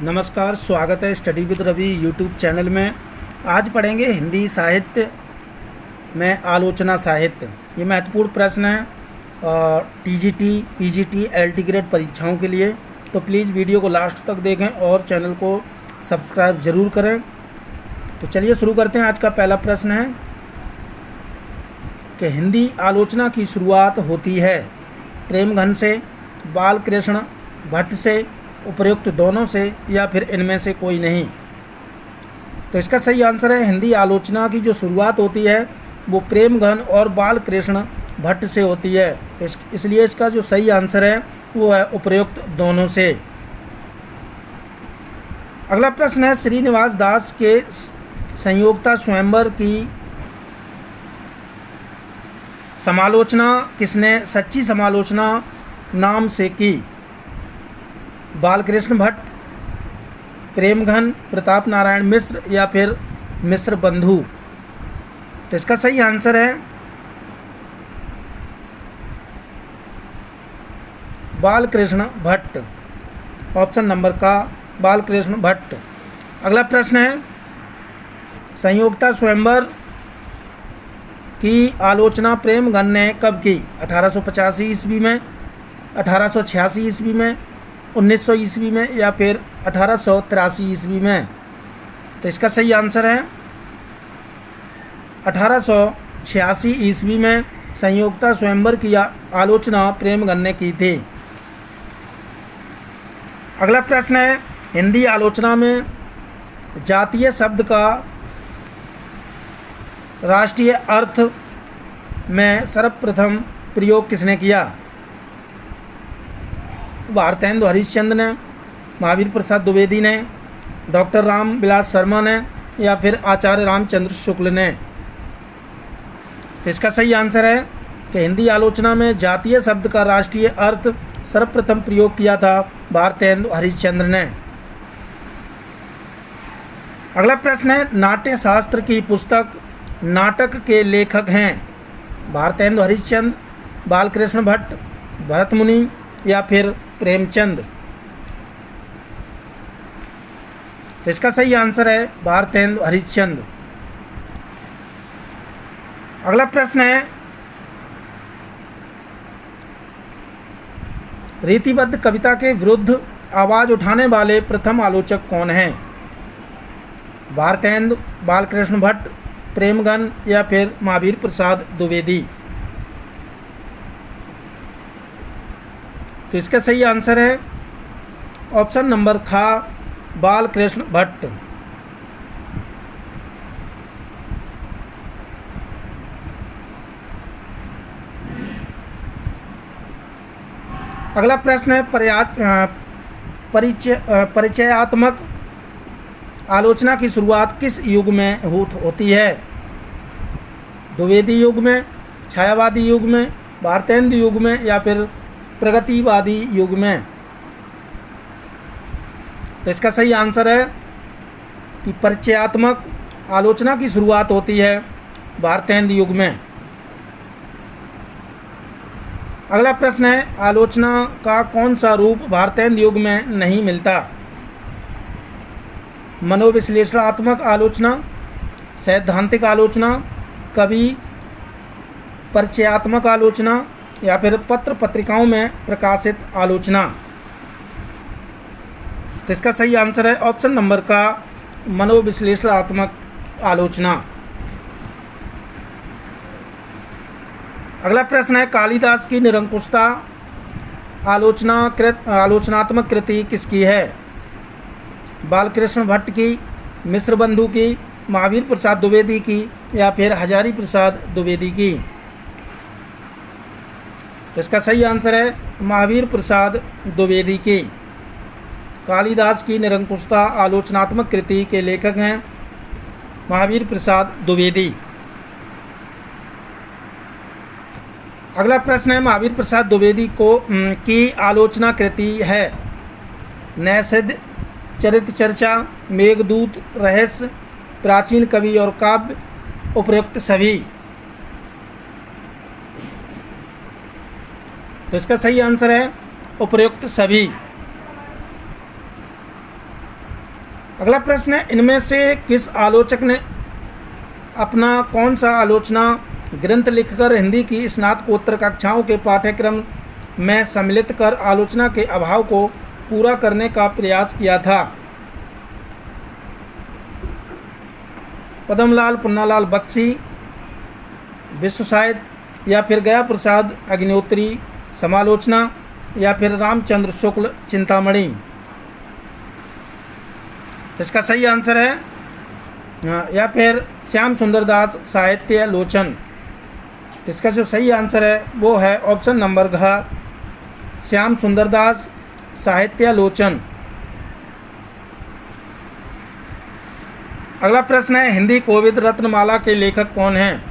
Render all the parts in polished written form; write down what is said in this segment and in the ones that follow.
नमस्कार, स्वागत है study with Ravi YouTube channel में। आज पढ़ेंगे हिंदी साहित्य में आलोचना साहित्य। ये महत्वपूर्ण प्रश्न है टीजीटी, पीजीटी, एलटी ग्रेड परीक्षाओं के लिए। तो प्लीज़ वीडियो को लास्ट तक देखें और चैनल को सब्सक्राइब ज़रूर करें। तो चलिए शुरू करते हैं। आज का पहला प्रश्न है कि हिंदी आलोचना की शुरुआत होती है प्रेमघन से, बालकृष्ण भट्ट से, उपर्युक्त दोनों से, या फिर इनमें से कोई नहीं। तो इसका सही आंसर है हिंदी आलोचना की जो शुरुआत होती है वो प्रेमघन और बालकृष्ण भट्ट से होती है। तो इसलिए इसका जो सही आंसर है वो है उपर्युक्त दोनों से। अगला प्रश्न है श्रीनिवास दास के संयोक्ता स्वयंवर की समालोचना किसने सच्ची समालोचना नाम से की? बालकृष्ण भट्ट, प्रेमघन, प्रताप नारायण मिश्र, या फिर मिश्र बंधु। तो इसका सही आंसर है बालकृष्ण भट्ट, ऑप्शन नंबर का बालकृष्ण भट्ट। अगला प्रश्न है संयोक्ता स्वयंवर की आलोचना प्रेमघन ने कब की? 1885 ईस्वी में, 1886 ईस्वी में, 1900 ईस्वी में, या फिर 1883 ईस्वी में। तो इसका सही आंसर है 1886 ईस्वी में संयोक्ता स्वयंवर की आलोचना प्रेमघन ने की थी। अगला प्रश्न है हिंदी आलोचना में जातीय शब्द का राष्ट्रीय अर्थ में सर्वप्रथम प्रयोग किसने किया? भारतेंदु हरिश्चंद्र ने, महावीर प्रसाद द्विवेदी ने, डॉक्टर राम विलास शर्मा ने, या फिर आचार्य रामचंद्र शुक्ल ने। तो इसका सही आंसर है कि हिंदी आलोचना में जातीय शब्द का राष्ट्रीय अर्थ सर्वप्रथम प्रयोग किया था भारतेंदु हरिश्चंद्र ने। अगला प्रश्न है नाट्य शास्त्र की पुस्तक नाटक के लेखक हैं भारतेंदु हरिश्चंद्र, बालकृष्ण भट्ट, भरत मुनि, या फिर प्रेमचंद। तो इसका सही आंसर है भारतेंदु हरिश्चंद्र। अगला प्रश्न है रीतिबद्ध कविता के विरुद्ध आवाज उठाने वाले प्रथम आलोचक कौन हैं? भारतेंदु, बालकृष्ण भट्ट, प्रेमघन, या फिर महावीर प्रसाद द्विवेदी। तो इसका सही आंसर है ऑप्शन नंबर खा बालकृष्ण भट्ट। अगला प्रश्न है परिचयात्मक आलोचना की शुरुआत किस युग में होती है? द्विवेदी युग में, छायावादी युग में, भारतेंदु युग में, या फिर प्रगतिवादी युग में। तो इसका सही आंसर है कि परिचयात्मक आलोचना की शुरुआत होती है भारतेंदु युग में। अगला प्रश्न है आलोचना का कौन सा रूप भारतेंदु युग में नहीं मिलता? मनोविश्लेषणात्मक आलोचना, सैद्धांतिक आलोचना, कवि परिचयात्मक आलोचना, या फिर पत्र पत्रिकाओं में प्रकाशित आलोचना। तो इसका सही आंसर है ऑप्शन नंबर का मनोविश्लेषणात्मक आलोचना। अगला प्रश्न है कालिदास की निरंकुशता आलोचनात्मक कृति किसकी है? बालकृष्ण भट्ट की, मिश्र बंधु की, महावीर प्रसाद द्विवेदी की, या फिर हजारी प्रसाद द्विवेदी की। तो इसका सही आंसर है महावीर प्रसाद द्विवेदी की। कालिदास की निरंकुशता आलोचनात्मक कृति के लेखक हैं महावीर प्रसाद द्विवेदी। अगला प्रश्न है महावीर प्रसाद द्विवेदी की आलोचना कृति है नैषध, चरित्र चर्चा, मेघदूत, रहस्य, प्राचीन कवि और काव्य, उपर्युक्त सभी। तो इसका सही आंसर है उपर्युक्त सभी। अगला प्रश्न है, इनमें से किस आलोचक ने अपना कौन सा आलोचना ग्रंथ लिखकर हिंदी की स्नातकोत्तर कक्षाओं के पाठ्यक्रम में सम्मिलित कर आलोचना के अभाव को पूरा करने का प्रयास किया था? पद्मलाल पुन्नालाल बख्शी, विश्व साहित्य, या फिर गया प्रसाद अग्निहोत्री समालोचना, या फिर रामचंद्र शुक्ल चिंतामणि? तो इसका सही आंसर है या फिर श्याम सुंदर दास साहित्य लोचन। इसका जो सही आंसर है वो है ऑप्शन नंबर घ, श्याम सुंदर दास साहित्य लोचन। अगला प्रश्न है, हिंदी कोविद रत्नमाला के लेखक कौन हैं?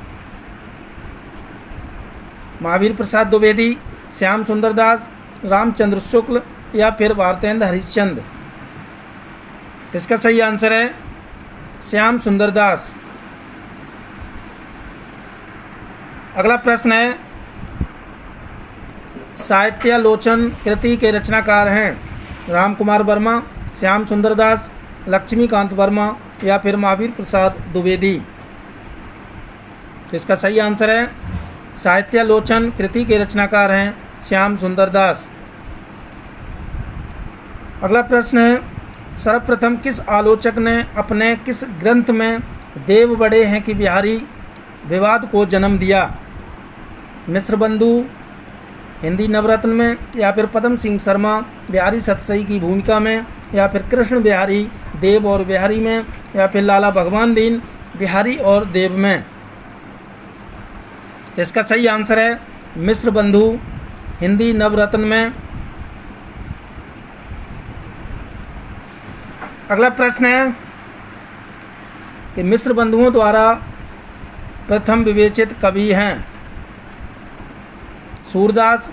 महावीर प्रसाद द्विवेदी, श्याम सुंदर दास, रामचंद्र शुक्ल, या फिर भारतेंद्र हरिश्चंद्र? इसका सही आंसर है श्याम सुंदर दास। अगला प्रश्न है, साहित्यालोचन कृति के रचनाकार हैं राम कुमार वर्मा, श्याम सुंदर दास, लक्ष्मीकांत वर्मा, या फिर महावीर प्रसाद द्विवेदी? तो इसका सही आंसर है साहित्यालोचन कृति के रचनाकार हैं श्याम सुंदर दास। अगला प्रश्न है, सर्वप्रथम किस आलोचक ने अपने किस ग्रंथ में देव बड़े हैं कि बिहारी विवाद को जन्म दिया? मिश्र बंधु हिंदी नवरत्न में, या फिर पद्म सिंह शर्मा बिहारी सतसई की भूमिका में, या फिर कृष्ण बिहारी देव और बिहारी में, या फिर लाला भगवान दीन बिहारी और देव में? तो इसका सही आंसर है मिश्र बंधु हिंदी नवरत्न में। अगला प्रश्न है कि मिश्र बंधुओं द्वारा प्रथम विवेचित कवि हैं सूरदास,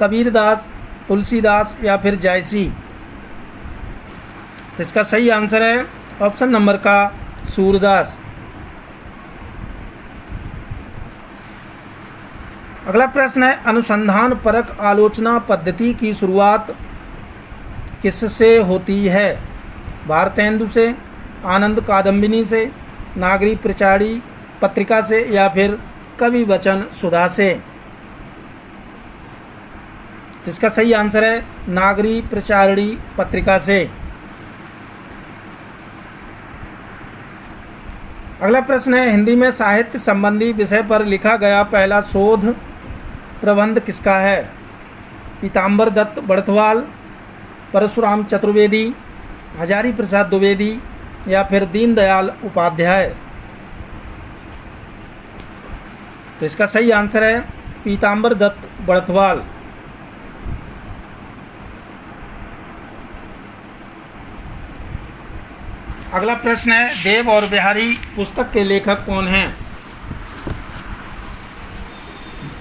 कबीरदास, तुलसीदास, या फिर जायसी? तो इसका सही आंसर है ऑप्शन नंबर का सूरदास। अगला प्रश्न है, अनुसंधान परक आलोचना पद्धति की शुरुआत किससे होती है? भारतेंदु से, आनंद कादम्बिनी से, नागरी प्रचारी पत्रिका से, या फिर कवि वचन सुधा से? तो इसका सही आंसर है नागरी प्रचारिणी पत्रिका से। अगला प्रश्न है, हिंदी में साहित्य संबंधी विषय पर लिखा गया पहला शोध प्रबंध किसका है? पीताम्बर दत्त बड़थवाल, परशुराम चतुर्वेदी, हजारी प्रसाद द्विवेदी, या फिर दीनदयाल उपाध्याय? तो इसका सही आंसर है पीताम्बर दत्त बड़थवाल। अगला प्रश्न है, देव और बिहारी पुस्तक के लेखक कौन हैं?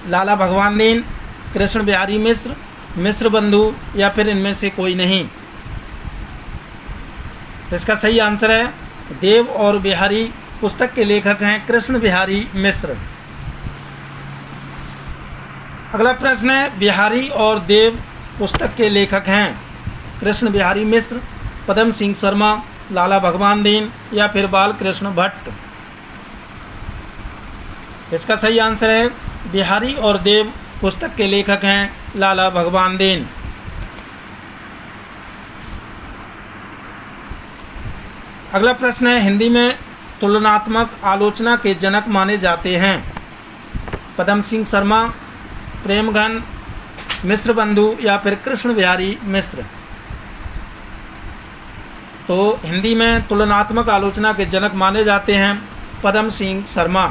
लाला भगवान दीन, कृष्ण बिहारी मिश्र, मिश्र बंधु, या फिर इनमें से कोई नहीं? तो इसका सही आंसर है देव और बिहारी पुस्तक के लेखक हैं कृष्ण बिहारी मिश्र। अगला प्रश्न है, बिहारी और देव पुस्तक के लेखक हैं कृष्ण बिहारी मिश्र, पद्म सिंह शर्मा, लाला भगवान दीन, या फिर बाल कृष्ण भट्ट? इसका सही आंसर है बिहारी और देव पुस्तक के लेखक हैं लाला भगवान दीन। अगला प्रश्न है, हिंदी में तुलनात्मक आलोचना के जनक माने जाते हैं पद्म सिंह शर्मा, प्रेमघन, मिश्र बंधु, या फिर कृष्ण बिहारी मिश्र? तो हिंदी में तुलनात्मक आलोचना के जनक माने जाते हैं पद्म सिंह शर्मा।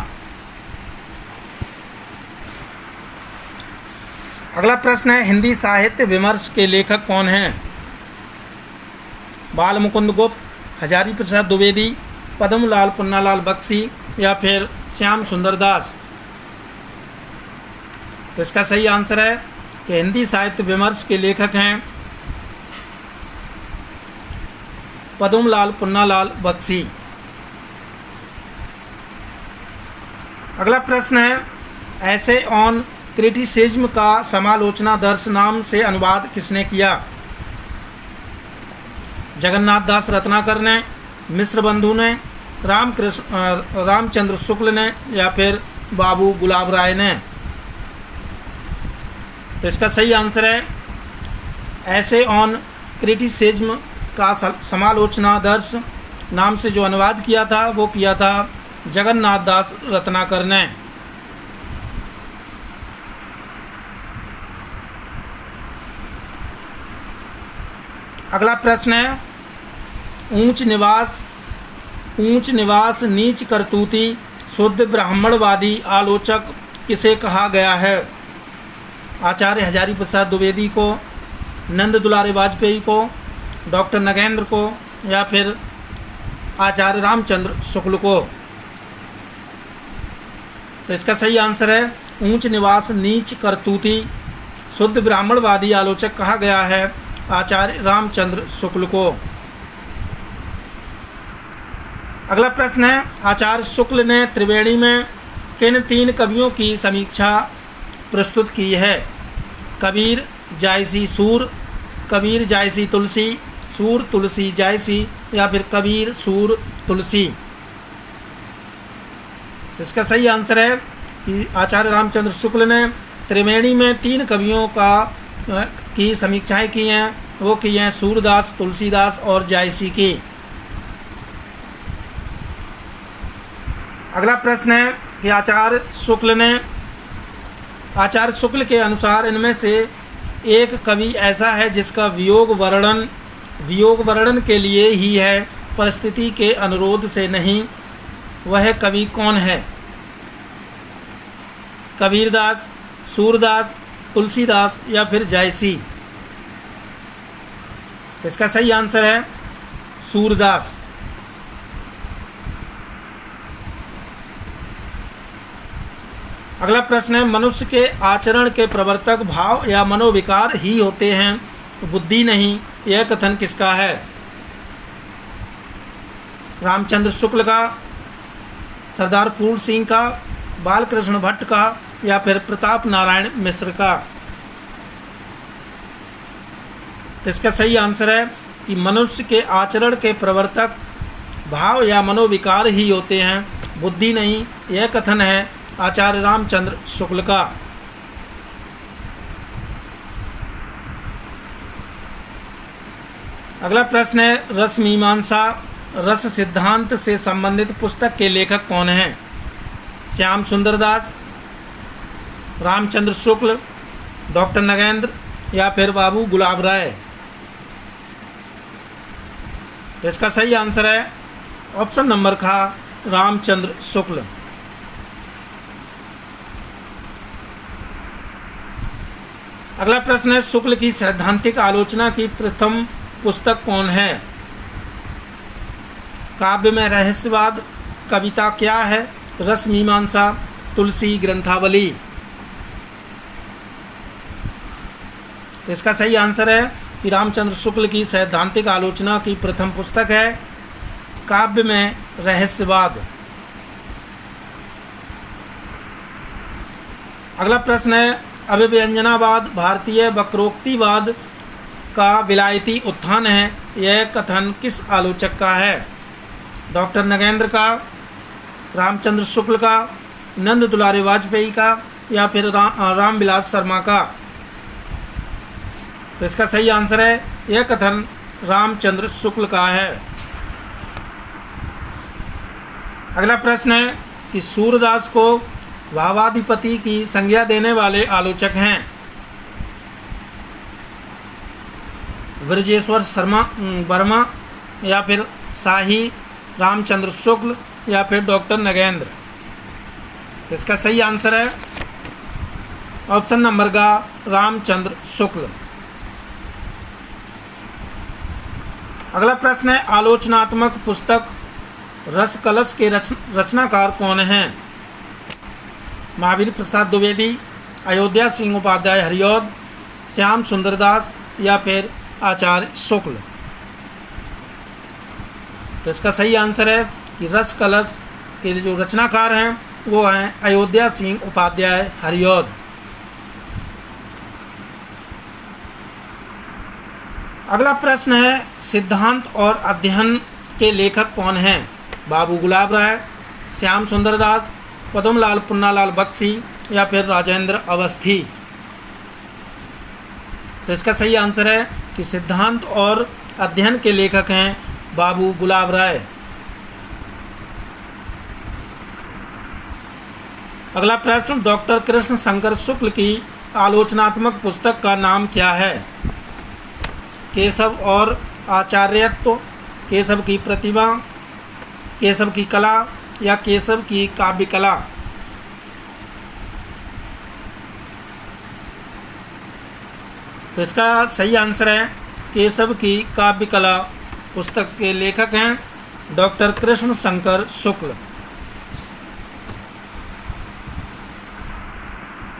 अगला प्रश्न है, हिंदी साहित्य विमर्श के लेखक कौन हैं? बाल मुकुंद गुप्त, हजारी प्रसाद द्विवेदी, पद्मलाल पुन्नालाल बख्शी, या फिर श्याम सुंदर दास? तो इसका सही आंसर है कि हिंदी साहित्य विमर्श के लेखक हैं पद्मलाल पुन्नालाल बख्शी। अगला प्रश्न है, ऐसे ऑन क्रिटिसिज्म का समालोचना दर्श नाम से अनुवाद किसने किया? जगन्नाथ दास रत्नाकर ने, मिश्र बंधु ने, रामचंद्र शुक्ल ने, या फिर बाबू गुलाब राय ने? तो इसका सही आंसर है ऐसे ऑन क्रिटिसिज्म का समालोचनादर्श नाम से जो अनुवाद किया था वो किया था जगन्नाथ दास रत्नाकर ने। अगला प्रश्न है ऊंच निवास नीच करतूती शुद्ध ब्राह्मणवादी आलोचक किसे कहा गया है? आचार्य हजारी प्रसाद द्विवेदी को, नंद दुलारे वाजपेयी को, डॉक्टर नगेंद्र को, या फिर आचार्य रामचंद्र शुक्ल को? तो इसका सही आंसर है ऊंच निवास नीच करतूती शुद्ध ब्राह्मणवादी आलोचक कहा गया है आचार्य रामचंद्र शुक्ल को। अगला प्रश्न है आचार्य शुक्ल ने त्रिवेणी में किन 3 कवियों की समीक्षा प्रस्तुत की है? कबीर जायसी सूर, कबीर जायसी तुलसी, सूर तुलसी जायसी, या फिर कबीर सूर तुलसी? तो इसका सही आंसर है कि आचार्य रामचंद्र शुक्ल ने त्रिवेणी में 3 कवियों की समीक्षाएं की हैं। वो की हैं सूरदास, तुलसीदास और जायसी की। अगला प्रश्न है कि आचार्य शुक्ल के अनुसार इनमें से एक कवि ऐसा है जिसका वियोग वर्णन के लिए ही है, परिस्थिति के अनुरोध से नहीं। वह कवि कौन है? कबीरदास, सूरदास, तुलसीदास, या फिर जायसी? इसका सही आंसर है सूरदास। अगला प्रश्न है मनुष्य के आचरण के प्रवर्तक भाव या मनोविकार ही होते हैं, बुद्धि नहीं। यह कथन किसका है? रामचंद्र शुक्ल का, सरदार पूर्ण सिंह का, बालकृष्ण भट्ट का, या फिर प्रताप नारायण मिश्र का? तो इसका सही आंसर है कि मनुष्य के आचरण के प्रवर्तक भाव या मनोविकार ही होते हैं, बुद्धि नहीं। यह कथन है आचार्य रामचंद्र शुक्ल का। अगला प्रश्न है रस मीमांसा रस सिद्धांत से संबंधित पुस्तक के लेखक कौन हैं? श्याम सुंदर दास, रामचंद्र शुक्ल, डॉक्टर नगेंद्र, या फिर बाबू गुलाब राय? तो इसका सही आंसर है ऑप्शन नंबर खा, रामचंद्र शुक्ल। अगला प्रश्न है शुक्ल की सैद्धांतिक आलोचना की प्रथम पुस्तक कौन है? काव्य में रहस्यवाद, कविता क्या है, रस मीमांसा, तुलसी ग्रंथावली? तो इसका सही आंसर है कि रामचंद्र शुक्ल की सैद्धांतिक आलोचना की प्रथम पुस्तक है काव्य में रहस्यवाद। अगला प्रश्न है अभिव्यंजनावाद भारतीय वक्रोक्तिवाद का विलायती उत्थान है। यह कथन किस आलोचक का है? डॉक्टर नगेंद्र का, रामचंद्र शुक्ल का, नंद दुलारे वाजपेयी का, या फिर रामविलास शर्मा का? तो इसका सही आंसर है यह कथन रामचंद्र शुक्ल का है। अगला प्रश्न है कि सूरदास को भावाधिपति की संज्ञा देने वाले आलोचक हैं? ब्रजेश्वर वर्मा, या फिर शाही, रामचंद्र शुक्ल, या फिर डॉक्टर नगेंद्र? तो इसका सही आंसर है ऑप्शन नंबर का, रामचंद्र शुक्ल। अगला प्रश्न है आलोचनात्मक पुस्तक रस कलश के रचनाकार कौन हैं? महावीर प्रसाद द्विवेदी, अयोध्या सिंह उपाध्याय हरिऔध, श्याम सुंदर दास, या फिर आचार्य शुक्ल? तो इसका सही आंसर है कि रस कलश के जो रचनाकार हैं वो हैं अयोध्या सिंह उपाध्याय हरिऔध। अगला प्रश्न है सिद्धांत और अध्ययन के लेखक कौन हैं? बाबू गुलाब राय, श्याम सुंदर दास, पद्मलाल पुन्नालाल बख्शी या फिर राजेंद्र अवस्थी। तो इसका सही आंसर है कि सिद्धांत और अध्ययन के लेखक हैं बाबू गुलाब राय। अगला प्रश्न, डॉक्टर कृष्ण शंकर शुक्ल की आलोचनात्मक पुस्तक का नाम क्या है? केशव और आचार्यत्व, केशव की प्रतिभा, केशव की कला या केशव की काव्य कला। तो इसका सही आंसर है केशव की काव्य कला पुस्तक के लेखक हैं डॉक्टर कृष्ण शंकर शुक्ल।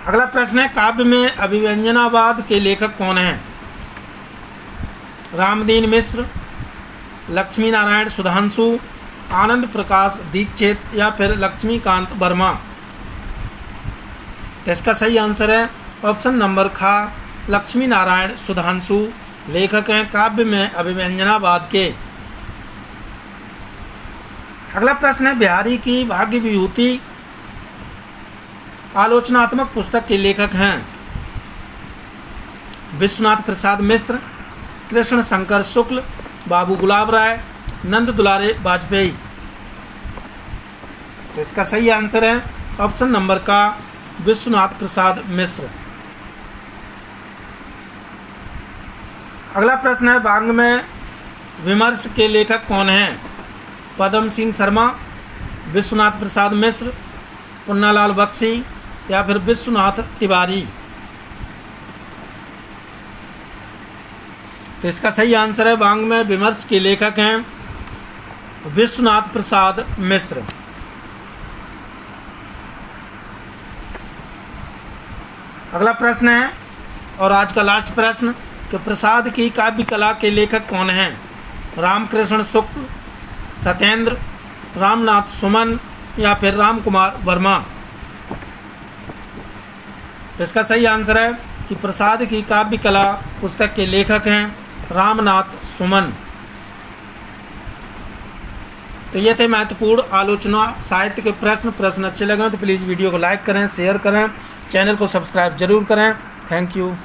अगला प्रश्न है, काव्य में अभिव्यंजनावाद के लेखक कौन हैं? रामदीन मिश्र, लक्ष्मी नारायण सुधांशु, आनंद प्रकाश दीक्षित या फिर लक्ष्मीकांत वर्मा। तो इसका सही आंसर है ऑप्शन नंबर खा, लक्ष्मी नारायण सुधांशु लेखक हैं काव्य में अभिव्यंजनावाद के। अगला प्रश्न है, बिहारी की भाग्य विभूति आलोचनात्मक पुस्तक के लेखक हैं विश्वनाथ प्रसाद मिश्र, कृष्ण शंकर शुक्ल, बाबू गुलाब राय, नंद दुलारे वाजपेयी। तो इसका सही आंसर है ऑप्शन नंबर का, विश्वनाथ प्रसाद मिश्र। अगला प्रश्न है, वाङ्मय विमर्श के लेखक कौन हैं? पद्म सिंह शर्मा, विश्वनाथ प्रसाद मिश्र, पुन्नालाल बख्शी या फिर विश्वनाथ तिवारी। तो इसका सही आंसर है वाङ्मय विमर्श के लेखक हैं विश्वनाथ प्रसाद मिश्र। अगला प्रश्न है और आज का लास्ट प्रश्न कि प्रसाद की काव्य कला के लेखक कौन हैं? रामकृष्ण शुक्ल, सत्येंद्र, रामनाथ सुमन या फिर राम कुमार वर्मा। तो इसका सही आंसर है कि प्रसाद की काव्य कला पुस्तक के लेखक हैं रामनाथ सुमन। तो ये थे महत्वपूर्ण आलोचना साहित्य के प्रश्न अच्छे लगे तो प्लीज़ वीडियो को लाइक करें, शेयर करें, चैनल को सब्सक्राइब जरूर करें। Thank you.